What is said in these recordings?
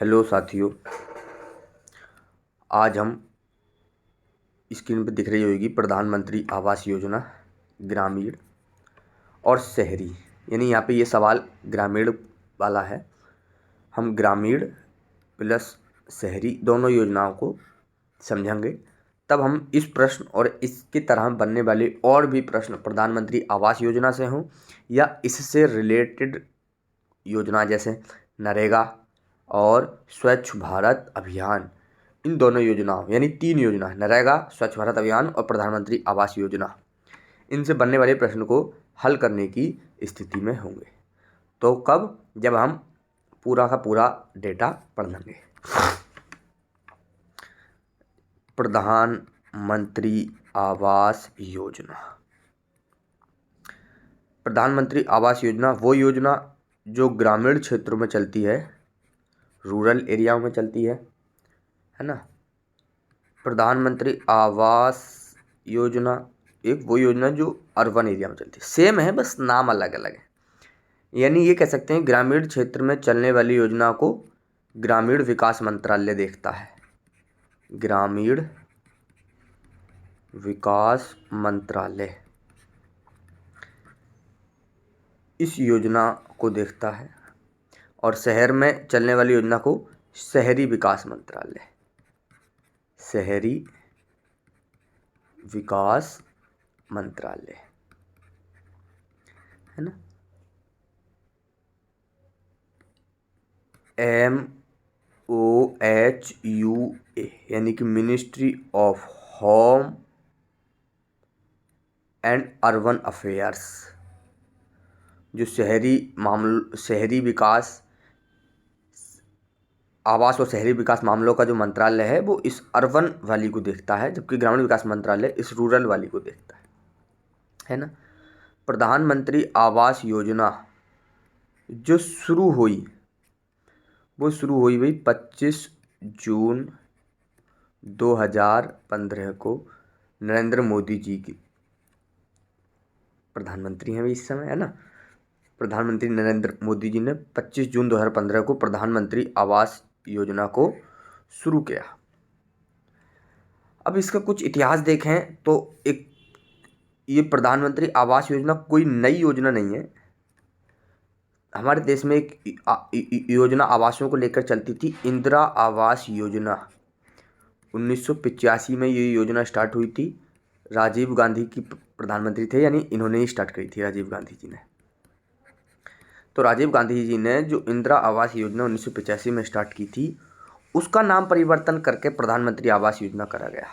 Hello साथियों, आज हम स्क्रीन पर दिख रही होगी प्रधानमंत्री आवास योजना ग्रामीण और शहरी। यानी यहाँ पे ये सवाल ग्रामीण वाला है। हम ग्रामीण प्लस शहरी दोनों योजनाओं को समझेंगे, तब हम इस प्रश्न और इसकी तरह बनने वाले और भी प्रश्न प्रधानमंत्री आवास योजना से हों या इससे रिलेटेड योजना जैसे नरेगा और स्वच्छ भारत अभियान, इन दोनों योजनाओं यानी 3 योजना नरेगा, स्वच्छ भारत अभियान और प्रधानमंत्री आवास योजना, इनसे बनने वाले प्रश्न को हल करने की स्थिति में होंगे। तो कब? जब हम पूरा का पूरा डेटा पढ़ लेंगे। प्रधानमंत्री आवास योजना। प्रधानमंत्री आवास योजना वो योजना जो ग्रामीण क्षेत्रों में चलती है, रूरल एरियाओं में चलती है ना। प्रधानमंत्री आवास योजना एक वो योजना जो अर्बन एरिया में चलती है। सेम है, बस नाम अलग अलग है। यानी ये कह सकते हैं ग्रामीण क्षेत्र में चलने वाली योजना को ग्रामीण विकास मंत्रालय देखता है। ग्रामीण विकास मंत्रालय इस योजना को देखता है, और शहर में चलने वाली योजना को शहरी विकास मंत्रालय, शहरी विकास मंत्रालय, है ना। MOHUA यानी कि ministry of home and urban affairs, जो शहरी विकास, आवास और शहरी विकास मामलों का जो मंत्रालय है वो इस अर्बन वाली को देखता है, जबकि ग्रामीण विकास मंत्रालय इस रूरल वाली को देखता है ना। प्रधानमंत्री आवास योजना जो शुरू हुई भाई 25 जून 2015 को नरेंद्र मोदी जी की प्रधानमंत्री हैं इस समय, है ना। प्रधानमंत्री नरेंद्र मोदी जी ने 25 जून 2015 को प्रधानमंत्री आवास योजना को शुरू किया। अब इसका कुछ इतिहास देखें तो ये प्रधानमंत्री आवास योजना कोई नई योजना नहीं है। हमारे देश में एक योजना आवासों को लेकर चलती थी, इंदिरा आवास योजना। 1985 में ये योजना स्टार्ट हुई थी। राजीव गांधी की प्रधानमंत्री थे, यानी इन्होंने ही स्टार्ट करी थी, राजीव गांधी जी ने। तो राजीव गांधी जी ने जो इंदिरा आवास योजना 1985 में स्टार्ट की थी, उसका नाम परिवर्तन करके प्रधानमंत्री आवास योजना करा गया,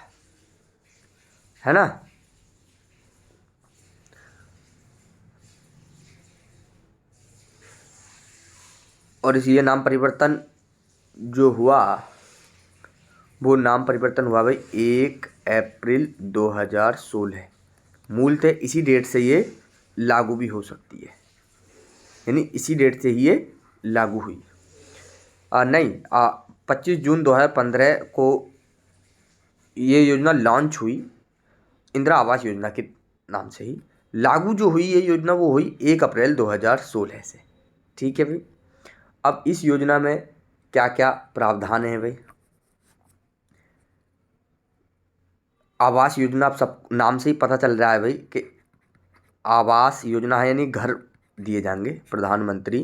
है ना। और ये नाम परिवर्तन जो हुआ, वो नाम परिवर्तन हुआ भाई 1 अप्रैल 2016। मूलतः इसी डेट से ये लागू भी हो सकती है, यानी इसी डेट से ही ये लागू हुई। 25 जून 2015 को ये योजना लॉन्च हुई, इंदिरा आवास योजना के नाम से ही। लागू जो हुई ये योजना वो हुई 1 अप्रैल 2016 से, ठीक है भाई। अब इस योजना में क्या क्या प्रावधान है भाई। आवास योजना, आप सब नाम से ही पता चल रहा है भाई कि आवास योजना है, यानी घर दिए जाएंगे। प्रधानमंत्री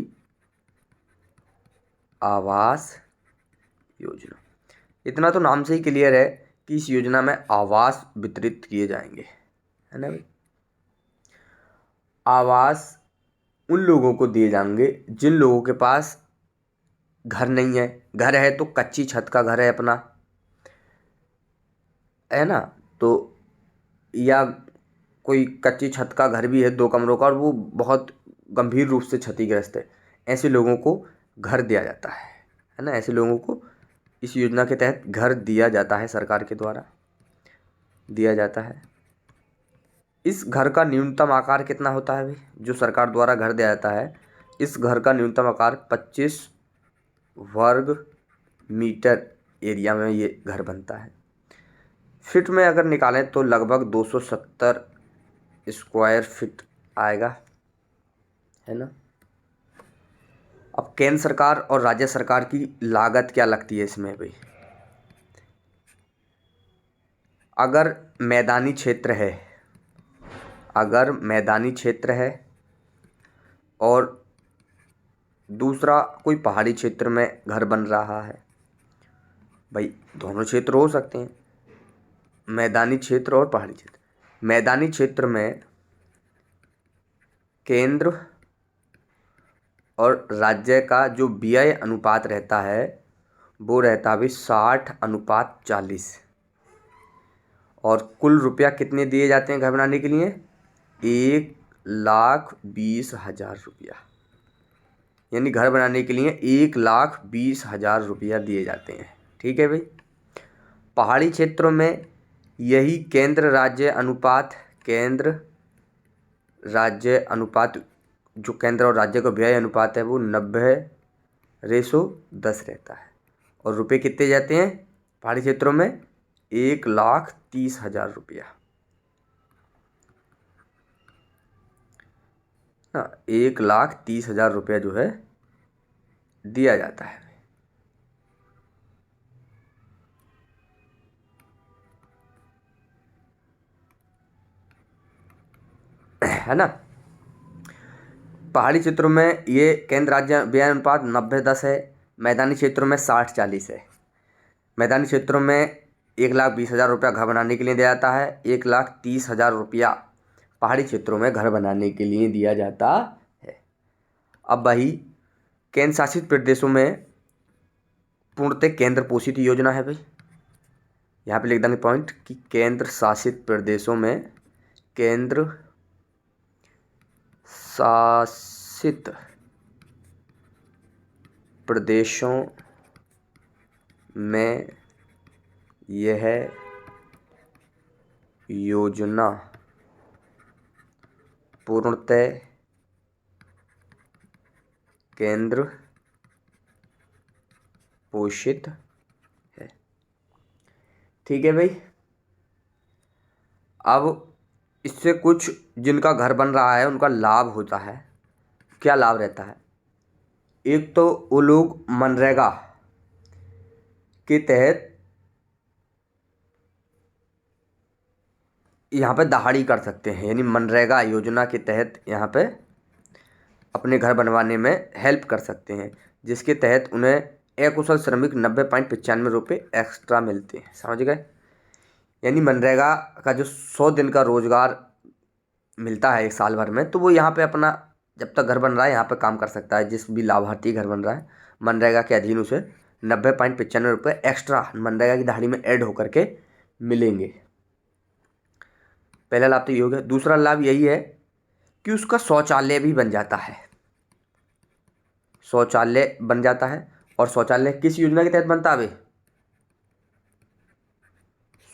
आवास योजना, इतना तो नाम से ही क्लियर है कि इस योजना में आवास वितरित किए जाएंगे, है ना भाई। आवास उन लोगों को दिए जाएंगे जिन लोगों के पास घर नहीं है। घर है तो कच्ची छत का घर है अपना, है ना। तो या कोई कच्ची छत का घर भी है 2 कमरों का, और वो बहुत गंभीर रूप से क्षतिग्रस्त है, ऐसे लोगों को घर दिया जाता है ना। ऐसे लोगों को इस योजना के तहत घर दिया जाता है, सरकार के द्वारा दिया जाता है। इस घर का न्यूनतम आकार कितना होता है भाई? जो सरकार द्वारा घर दिया जाता है, इस घर का न्यूनतम आकार 25 वर्ग मीटर एरिया में ये घर बनता है। फिट में अगर निकालें तो लगभग 270 स्क्वायर फिट आएगा, है ना। अब केंद्र सरकार और राज्य सरकार की लागत क्या लगती है इसमें भाई? अगर मैदानी क्षेत्र है, अगर मैदानी क्षेत्र है और दूसरा कोई पहाड़ी क्षेत्र में घर बन रहा है, भाई दोनों क्षेत्र हो सकते हैं, मैदानी क्षेत्र और पहाड़ी क्षेत्र। मैदानी क्षेत्र में केंद्र और राज्य का जो व्यय अनुपात रहता है वो रहता है 60:40। और कुल रुपया कितने दिए जाते हैं घर बनाने के लिए? 1,20,000 रुपया। यानी घर बनाने के लिए 1,20,000 रुपया दिए जाते हैं। ठीक है भाई। पहाड़ी क्षेत्रों में यही केंद्र राज्य अनुपात, केंद्र राज्य अनुपात, जो केंद्र और राज्य का व्यय अनुपात है वो 90:10 रहता है। और रुपए कितने जाते हैं पहाड़ी क्षेत्रों में? 1,30,000 रुपया। हाँ, 1,30,000 रुपया जो है दिया जाता है ना। पहाड़ी क्षेत्रों में ये केंद्र राज्य व्यय अनुपात 90:10 है। मैदानी क्षेत्रों में 60:40 है। मैदानी क्षेत्रों में 1,20,000 रुपया घर बनाने के लिए दिया जाता है, 1,30,000 रुपया पहाड़ी क्षेत्रों में घर बनाने के लिए दिया जाता है। अब वही केंद्र शासित प्रदेशों में पूर्णतः केंद्र पोषित योजना है भाई। यहाँ पे लिख देंगे पॉइंट कि केंद्र शासित प्रदेशों में, केंद्र शासित प्रदेशों में यह योजना पूर्णतः केंद्र पोषित है। ठीक है भाई। अब इससे कुछ जिनका घर बन रहा है उनका लाभ होता है। क्या लाभ रहता है? एक तो वो लोग मनरेगा के तहत यहाँ पे दहाड़ी कर सकते हैं, यानी मनरेगा योजना के तहत यहाँ पे अपने घर बनवाने में हेल्प कर सकते हैं, जिसके तहत उन्हें अकुशल श्रमिक 90.95 रुपये एक्स्ट्रा मिलते हैं। समझ गए? यानी मनरेगा का जो 100 दिन का रोजगार मिलता है एक साल भर में, तो वो यहाँ पे अपना जब तक घर बन रहा है यहाँ पे काम कर सकता है। जिस भी लाभार्थी घर बन रहा है मनरेगा के अधीन उसे 90.95 रुपये एक्स्ट्रा मनरेगा की दहाड़ी में ऐड होकर के मिलेंगे। पहला लाभ तो ये हो गया। दूसरा लाभ यही है कि उसका शौचालय भी बन जाता है। शौचालय बन जाता है। और शौचालय किस योजना के तहत बनता है?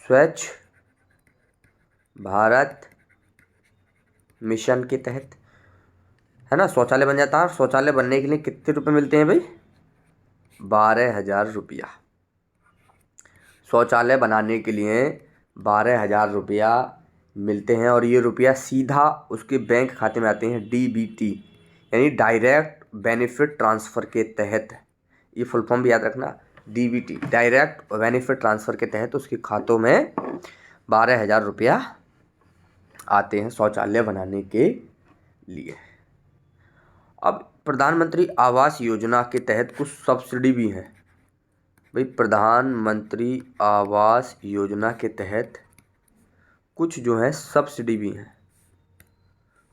स्वच्छ भारत मिशन के तहत, है ना। शौचालय बन जाता है। शौचालय बनने के लिए कितने रुपए मिलते हैं भाई? 12,000 रुपया। शौचालय बनाने के लिए 12,000 रुपया मिलते हैं। और ये रुपया सीधा उसके बैंक खाते में आते हैं, DBT यानी डायरेक्ट बेनिफिट ट्रांसफ़र के तहत। ये फुल फॉर्म भी याद रखना, DBT डायरेक्ट बेनिफिट ट्रांसफ़र के तहत उसके खातों में 12,000 रुपया आते हैं शौचालय बनाने के लिए। अब प्रधानमंत्री आवास योजना के तहत कुछ सब्सिडी भी हैं भाई। प्रधानमंत्री आवास योजना के तहत कुछ जो है सब्सिडी भी हैं।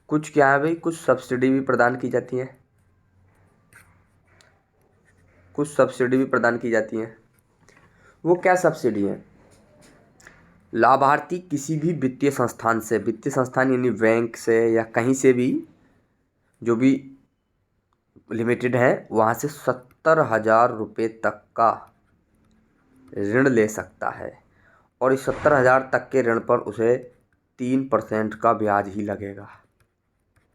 कुछ क्या है भाई? कुछ सब्सिडी भी प्रदान की जाती है। कुछ सब्सिडी भी प्रदान की जाती हैं। वो क्या सब्सिडी है? लाभार्थी किसी भी वित्तीय संस्थान से, वित्तीय संस्थान यानी बैंक से या कहीं से भी जो भी लिमिटेड है वहाँ से 70,000 रुपये तक का ऋण ले सकता है। और इस 70,000 तक के ऋण पर उसे 3% का ब्याज ही लगेगा।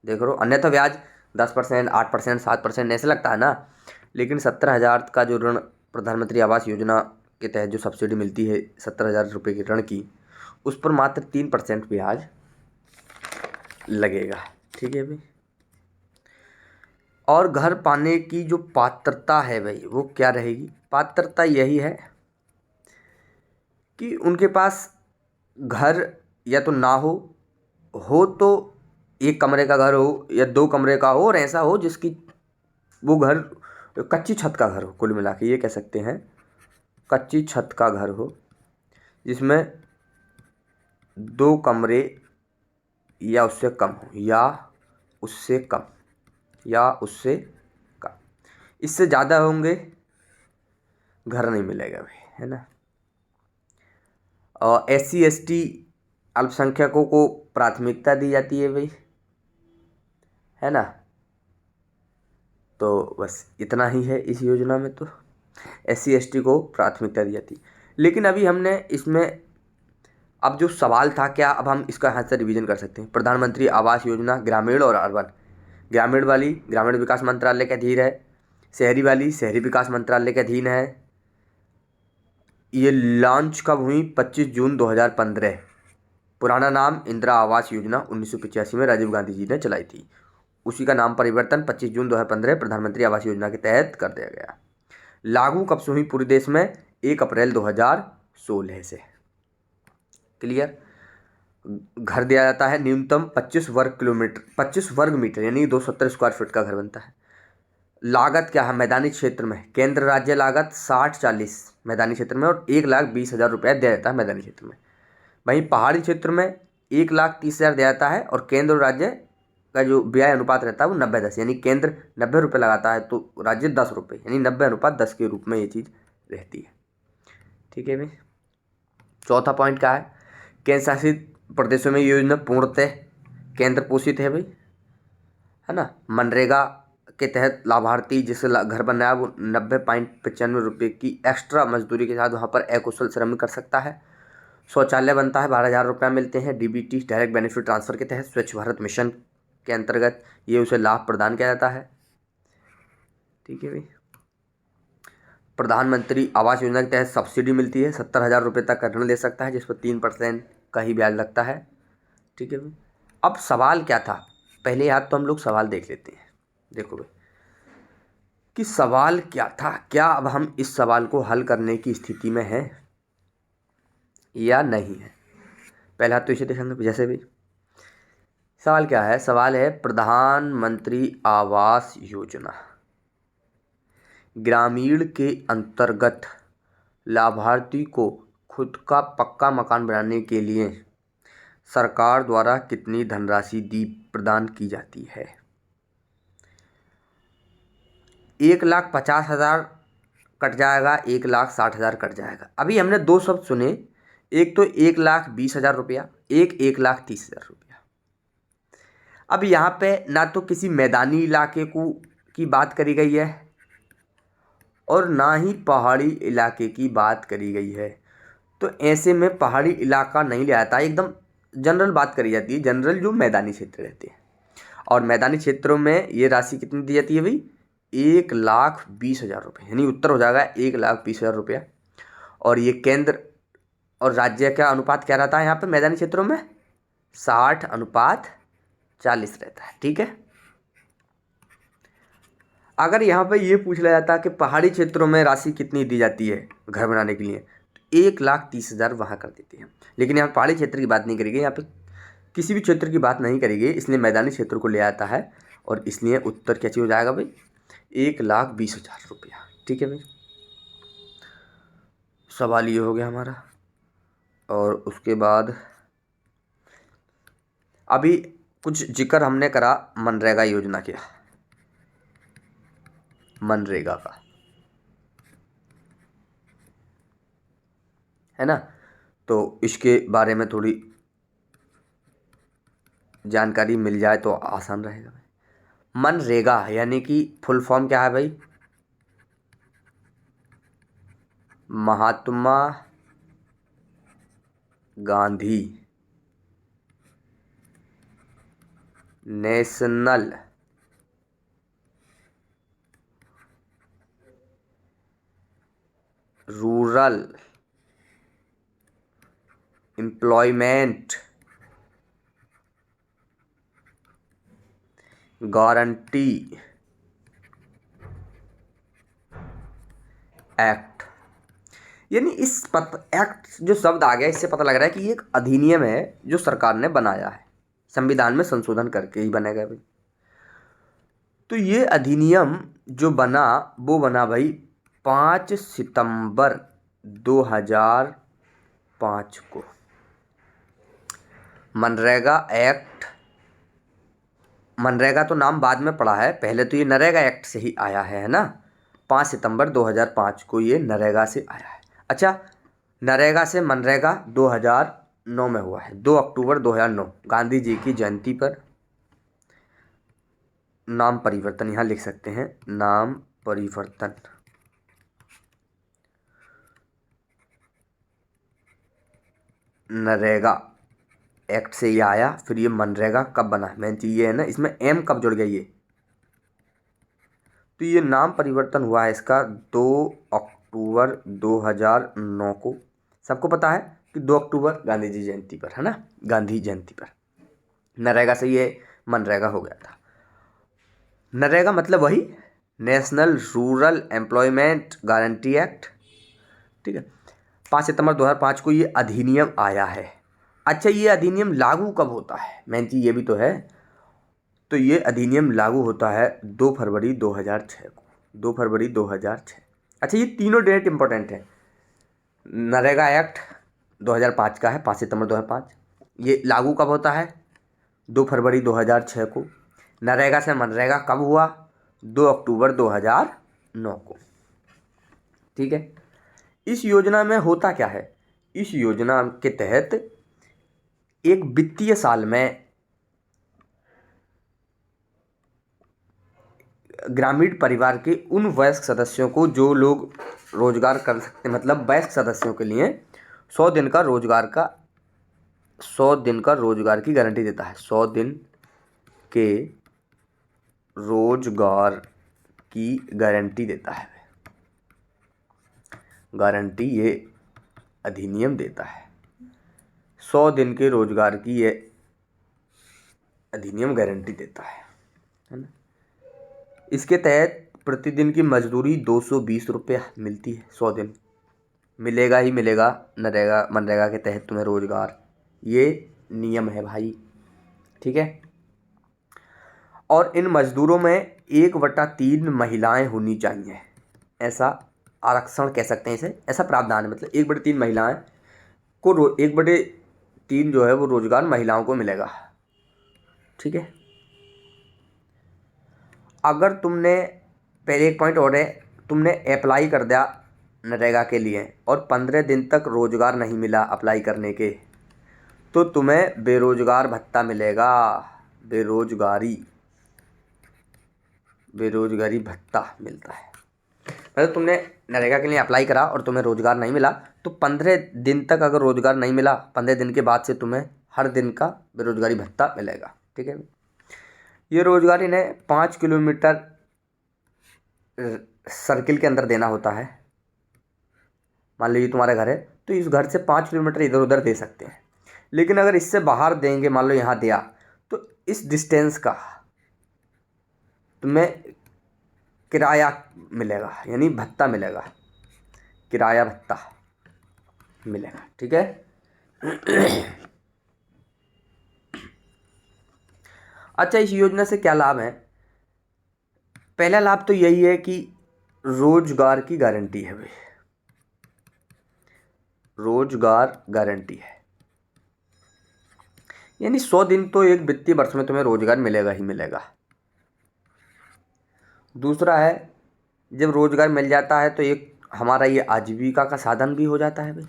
देख लो, अन्यथा ब्याज 10%, 8%, 7% ऐसे लगता है ना। लेकिन 70,000 का जो ऋण प्रधानमंत्री आवास योजना के तहत जो सब्सिडी मिलती है 70,000 रुपये के ऋण की, उस पर मात्र 3% ब्याज लगेगा। ठीक है भाई। और घर पाने की जो पात्रता है भाई वो क्या रहेगी? पात्रता यही है कि उनके पास घर या तो ना हो तो एक कमरे का घर हो या दो कमरे का हो, और ऐसा हो जिसकी वो घर कच्ची छत का घर हो। कुल मिला के ये कह सकते हैं कच्ची छत का घर हो जिसमें दो कमरे या उससे कम हो, या उससे कम, या उससे कम। इससे ज़्यादा होंगे घर नहीं मिलेगा भाई, है ना। और SC ST अल्पसंख्यकों को प्राथमिकता दी जाती है भाई, है ना। तो बस इतना ही है इस योजना में। तो SC ST को प्राथमिकता दी जाती है। लेकिन अभी हमने इसमें अब जो सवाल था, क्या अब हम इसका यहाँ से रिवीजन कर सकते हैं? प्रधानमंत्री आवास योजना ग्रामीण और अर्बन, ग्रामीण वाली ग्रामीण विकास मंत्रालय के अधीन है, शहरी वाली शहरी विकास मंत्रालय के अधीन है। ये लॉन्च कब हुई? 25 जून 2015। पुराना नाम इंदिरा आवास योजना 1985 में राजीव गांधी जी ने चलाई थी। उसी का नाम परिवर्तन 25 जून 2015 प्रधानमंत्री आवास योजना के तहत कर दिया गया। लागू कब से हुई पूरे देश में? 1 अप्रैल 2016 से। क्लियर। घर दिया जाता है न्यूनतम 25 वर्ग मीटर यानी 270 स्क्वायर फीट का घर बनता है। लागत क्या है? मैदानी क्षेत्र में केंद्र राज्य लागत 60-40 मैदानी क्षेत्र में, और 1,20,000 रुपया दिया जाता है मैदानी क्षेत्र में। वहीं पहाड़ी क्षेत्र में 1,30,000 दिया जाता है, और केंद्र और राज्य का जो व्यय अनुपात रहता है वो 90-10, यानी केंद्र 90 रुपये लगाता है तो राज्य 10 रुपये, यानी 90:10 के रूप में ये चीज़ रहती है। ठीक है भाई। चौथा पॉइंट क्या है? केंद्र शासित प्रदेशों में ये योजना पूर्णतः केंद्र पोषित है भाई, है ना। मनरेगा के तहत लाभार्थी जिसे घर बनाया वो 90.95 रुपये की एक्स्ट्रा मजदूरी के साथ वहाँ पर अकुशल श्रम कर सकता है। शौचालय बनता है, 12,000 रुपये मिलते हैं DBT डायरेक्ट बेनिफिट ट्रांसफ़र के तहत। स्वच्छ भारत मिशन के अंतर्गत ये उसे लाभ प्रदान किया जाता है। ठीक है भाई। प्रधानमंत्री आवास योजना के तहत सब्सिडी मिलती है, 70,000 रुपये तक का ऋण ले सकता है जिस पर 3% का ही ब्याज लगता है। ठीक है भाई। अब सवाल क्या था? पहले याद तो हम लोग सवाल देख लेते हैं। देखो भाई कि सवाल क्या था, क्या अब हम इस सवाल को हल करने की स्थिति में हैं या नहीं है? पहला तो इसे देखेंगे। जैसे भी सवाल क्या है? सवाल है प्रधानमंत्री आवास योजना ग्रामीण के अंतर्गत लाभार्थी को खुद का पक्का मकान बनाने के लिए सरकार द्वारा कितनी धनराशि प्रदान की जाती है? 1,50,000 कट जाएगा, 1,60,000 कट जाएगा। अभी हमने दो शब्द सुने, एक तो 1,20,000 रुपया, एक 1,30,000 रुपया। अब यहाँ पे ना तो किसी मैदानी इलाके की बात करी गई है और ना ही पहाड़ी इलाके की बात करी गई है। तो ऐसे में पहाड़ी इलाका नहीं लिया जाता, एकदम जनरल बात करी जाती है, जनरल जो मैदानी क्षेत्र रहते हैं। और मैदानी क्षेत्रों में ये राशि कितनी दी जाती है भाई? 1,20,000 रुपये, यानी उत्तर हो जाएगा 1,20,000 रुपया। और ये केंद्र और राज्य का अनुपात क्या रहता है यहाँ पे मैदानी क्षेत्रों में? 60:40 रहता है। ठीक है। अगर यहाँ पे ये पूछ लिया जाता कि पहाड़ी क्षेत्रों में राशि कितनी दी जाती है घर बनाने के लिए, तो 1,30,000 वहाँ कर देते हैं। लेकिन यहाँ पहाड़ी क्षेत्र की बात नहीं करेगी, यहाँ पे किसी भी क्षेत्र की बात नहीं करेगी, इसलिए मैदानी क्षेत्र को ले आता है। और इसलिए उत्तर क्या चीज़ हो जाएगा भाई? 1,20,000 रुपया। ठीक है भाई। सवाल ये हो गया हमारा। और उसके बाद अभी कुछ जिक्र हमने करा मनरेगा योजना के, मनरेगा का, है ना। तो इसके बारे में थोड़ी जानकारी मिल जाए तो आसान रहेगा। मनरेगा यानी कि फुल फॉर्म क्या है भाई? Mahatma Gandhi national rural employment guarantee act, यानी इस एक्ट जो शब्द आ गया इससे पता लग रहा है कि ये एक अधिनियम है जो सरकार ने बनाया है, संविधान में संशोधन करके ही बनेगा भाई। तो ये अधिनियम जो बना वो बना भाई 5 सितंबर 2005 को। मनरेगा एक्ट, मनरेगा तो नाम बाद में पड़ा है, पहले तो ये नरेगा एक्ट से ही आया है ना। 5 सितंबर 2005 को ये नरेगा से आया है। अच्छा, नरेगा से मनरेगा 2009 में हुआ है, 2 अक्टूबर 2009 गांधी जी की जयंती पर। नाम परिवर्तन यहाँ लिख सकते हैं, नाम परिवर्तन। नरेगा एक्ट से ये आया, फिर ये मनरेगा कब बना, मेन चीज़ ये है ना, इसमें एम कब जुड़ गया ये, तो ये नाम परिवर्तन हुआ है इसका 2 अक्टूबर 2009 को। सबको पता है कि 2 अक्टूबर गांधी जी जयंती पर है ना, गांधी जयंती पर नरेगा से ये मनरेगा हो गया था। नरेगा मतलब वही national rural employment guarantee act, ठीक है। 5 सितंबर 2005 को ये अधिनियम आया है। अच्छा, ये अधिनियम लागू कब होता है, मेन चीज़ ये भी तो है। तो ये अधिनियम लागू होता है 2 फरवरी 2006 को, 2 फरवरी 2006। अच्छा, ये तीनों डेट इंपॉर्टेंट है। नरेगा एक्ट 2005 का है, 5 सितंबर 2005। ये लागू कब होता है, 2 फरवरी 2006 को। नरेगा से मनरेगा कब हुआ, 2 अक्टूबर 2009 को, ठीक है। इस योजना में होता क्या है, इस योजना के तहत एक वित्तीय साल में ग्रामीण परिवार के उन वयस्क सदस्यों को जो लोग रोजगार कर सकते, मतलब वयस्क सदस्यों के लिए 100 दिन का रोजगार का 100 दिन का रोजगार की गारंटी देता है। 100 दिन के रोजगार की गारंटी देता है, गारंटी ये अधिनियम देता है। 100 दिन के रोजगार की ये अधिनियम गारंटी देता है ना। इसके तहत प्रतिदिन की मजदूरी 220 रुपये मिलती है। 100 दिन मिलेगा ही मिलेगा नरेगा मनरेगा के तहत तुम्हें रोजगार, ये नियम है भाई, ठीक है। और इन मजदूरों में 1/3 महिलाएं होनी चाहिए, ऐसा आरक्षण कह सकते हैं इसे, ऐसा प्रावधान है। मतलब 1/3 महिलाएं को 1/3 जो है वो रोजगार महिलाओं को मिलेगा, ठीक है। अगर तुमने, पहले एक पॉइंट और है, तुमने अप्लाई कर दिया नरेगा के लिए और 15 दिन तक रोजगार नहीं मिला अप्लाई करने के, तो तुम्हें बेरोजगार भत्ता मिलेगा। बेरोजगारी भत्ता मिलता है। मतलब तुमने नरेगा के लिए अप्लाई करा और तुम्हें रोजगार नहीं मिला, तो 15 दिन तक अगर रोजगार नहीं मिला, 15 दिन के बाद से तुम्हें हर दिन का बेरोजगारी भत्ता मिलेगा, ठीक है। ये रोजगार इन्हें 5 किलोमीटर सर्किल के अंदर देना होता है। मान लीजिए तुम्हारा घर है तो इस घर से 5 किलोमीटर इधर उधर दे सकते हैं, लेकिन अगर इससे बाहर देंगे, मान लो यहाँ दिया, तो इस डिस्टेंस का तुम्हें किराया मिलेगा, यानी भत्ता मिलेगा, किराया भत्ता मिलेगा, ठीक है। अच्छा, इस योजना से क्या लाभ है? पहला लाभ तो यही है कि रोजगार की गारंटी है भाई, रोजगार गारंटी है, यानी 100 दिन तो एक वित्तीय वर्ष में तुम्हें रोजगार मिलेगा ही मिलेगा। दूसरा है, जब रोजगार मिल जाता है तो एक हमारा ये आजीविका का साधन भी हो जाता है भाई,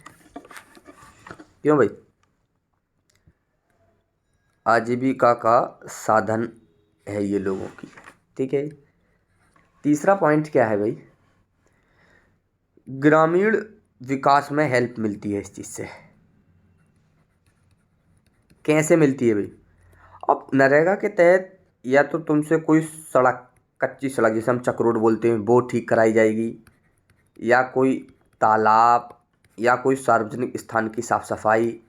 क्यों भाई? आजीविका का साधन है ये लोगों की, ठीक है। तीसरा पॉइंट क्या है भाई? ग्रामीण विकास में हेल्प मिलती है इस चीज़ से। कैसे मिलती है भाई? अब नरेगा के तहत या तो तुमसे कोई सड़क, कच्ची सड़क जिसे हम चक रोड बोलते हैं, वो ठीक कराई जाएगी, या कोई तालाब, या कोई सार्वजनिक स्थान की साफ सफाई,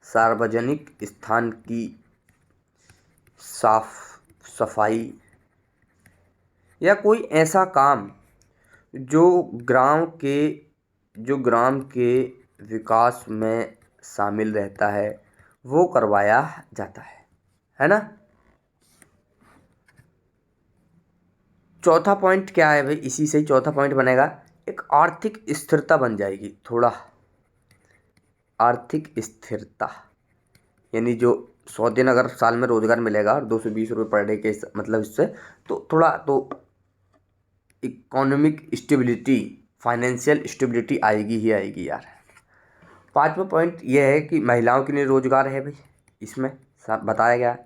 सार्वजनिक स्थान की साफ सफाई, या कोई ऐसा काम जो ग्राम के विकास में शामिल रहता है वो करवाया जाता है ना। चौथा पॉइंट क्या है भाई, इसी से ही चौथा पॉइंट बनेगा, एक आर्थिक स्थिरता बन जाएगी। थोड़ा आर्थिक स्थिरता यानी जो 100 दिन अगर साल में रोजगार मिलेगा और 220 रुपये पर डे के मतलब इससे तो थोड़ा तो इकोनॉमिक स्टेबिलिटी, फाइनेंशियल स्टेबिलिटी आएगी ही आएगी यार। पांचवा पॉइंट यह है कि महिलाओं के लिए रोजगार है भाई, इसमें बताया गया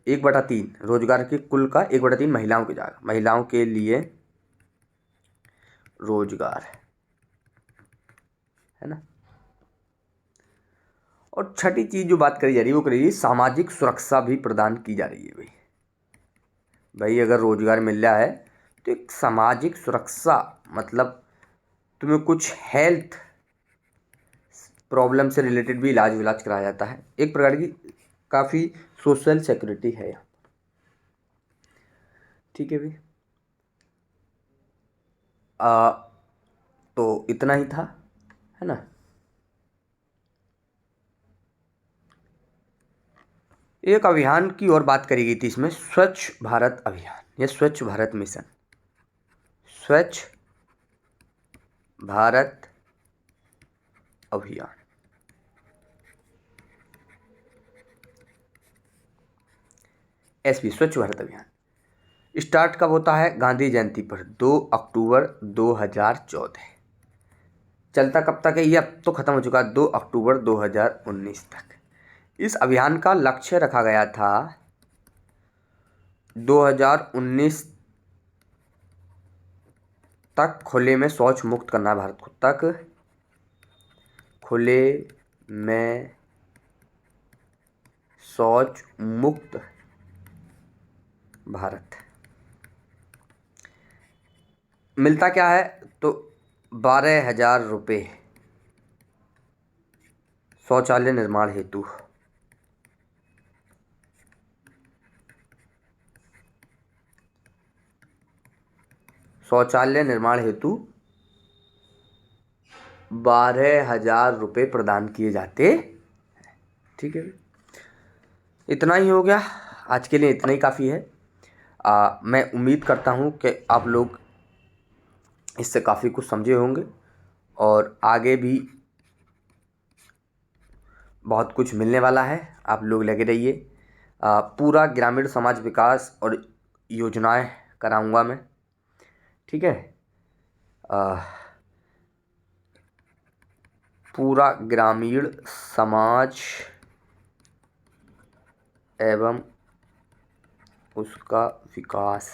1/3 रोजगार के कुल का 1/3 महिलाओं की जाएगा, महिलाओं के लिए रोजगार है ना। और छठी चीज जो बात करी जा रही है वो करी सामाजिक सुरक्षा भी प्रदान की जा रही है भाई अगर रोजगार मिल रहा है तो एक सामाजिक सुरक्षा मतलब तुम्हें कुछ हेल्थ प्रॉब्लम से रिलेटेड भी इलाज कराया जाता है, एक प्रकार की काफ़ी सोशल सिक्योरिटी है यहाँ। ठीक है भाई, तो इतना ही था, है ना। एक अभियान की और बात करी गई थी इसमें, स्वच्छ भारत अभियान या स्वच्छ भारत मिशन। स्वच्छ भारत अभियान एसपी स्वच्छ भारत अभियान स्टार्ट कब होता है, गांधी जयंती पर 2 अक्टूबर 2014। चलता कब तक है, ये अब तो खत्म हो चुका है, 2 अक्टूबर 2019 तक। इस अभियान का लक्ष्य रखा गया था 2019 तक खुले में शौच मुक्त करना है भारत को, तक खुले में शौच मुक्त भारत। मिलता क्या है तो 12,000 रुपये शौचालय निर्माण हेतु। शौचालय निर्माण हेतु 12,000 रुपये प्रदान किए जाते। ठीक है, इतना ही हो गया आज के लिए, इतना ही काफ़ी है। मैं उम्मीद करता हूँ कि आप लोग इससे काफ़ी कुछ समझे होंगे और आगे भी बहुत कुछ मिलने वाला है, आप लोग लगे रहिए। पूरा ग्रामीण समाज विकास और योजनाएं कराऊंगा मैं, ठीक है। पूरा ग्रामीण समाज एवं उसका विकास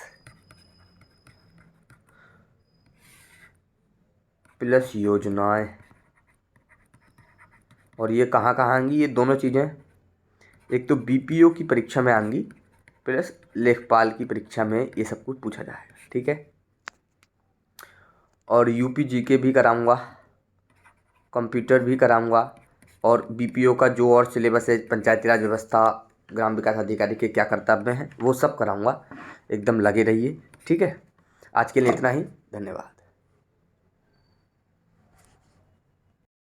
प्लस योजनाएं, और ये कहाँ कहाँ आएंगी, ये दोनों चीज़ें एक तो बीपीओ की परीक्षा में आएंगी प्लस लेखपाल की परीक्षा में ये सब कुछ पूछा जाएगा, ठीक है। और यूपी जीके भी कराऊंगा, कंप्यूटर भी कराऊंगा, और बीपीओ का जो और सिलेबस है, पंचायती राज व्यवस्था, ग्राम विकास अधिकारी के क्या कर्तव्य हैं, वो सब कराऊंगा। एकदम लगे रहिए, ठीक है। आज के लिए इतना ही, धन्यवाद।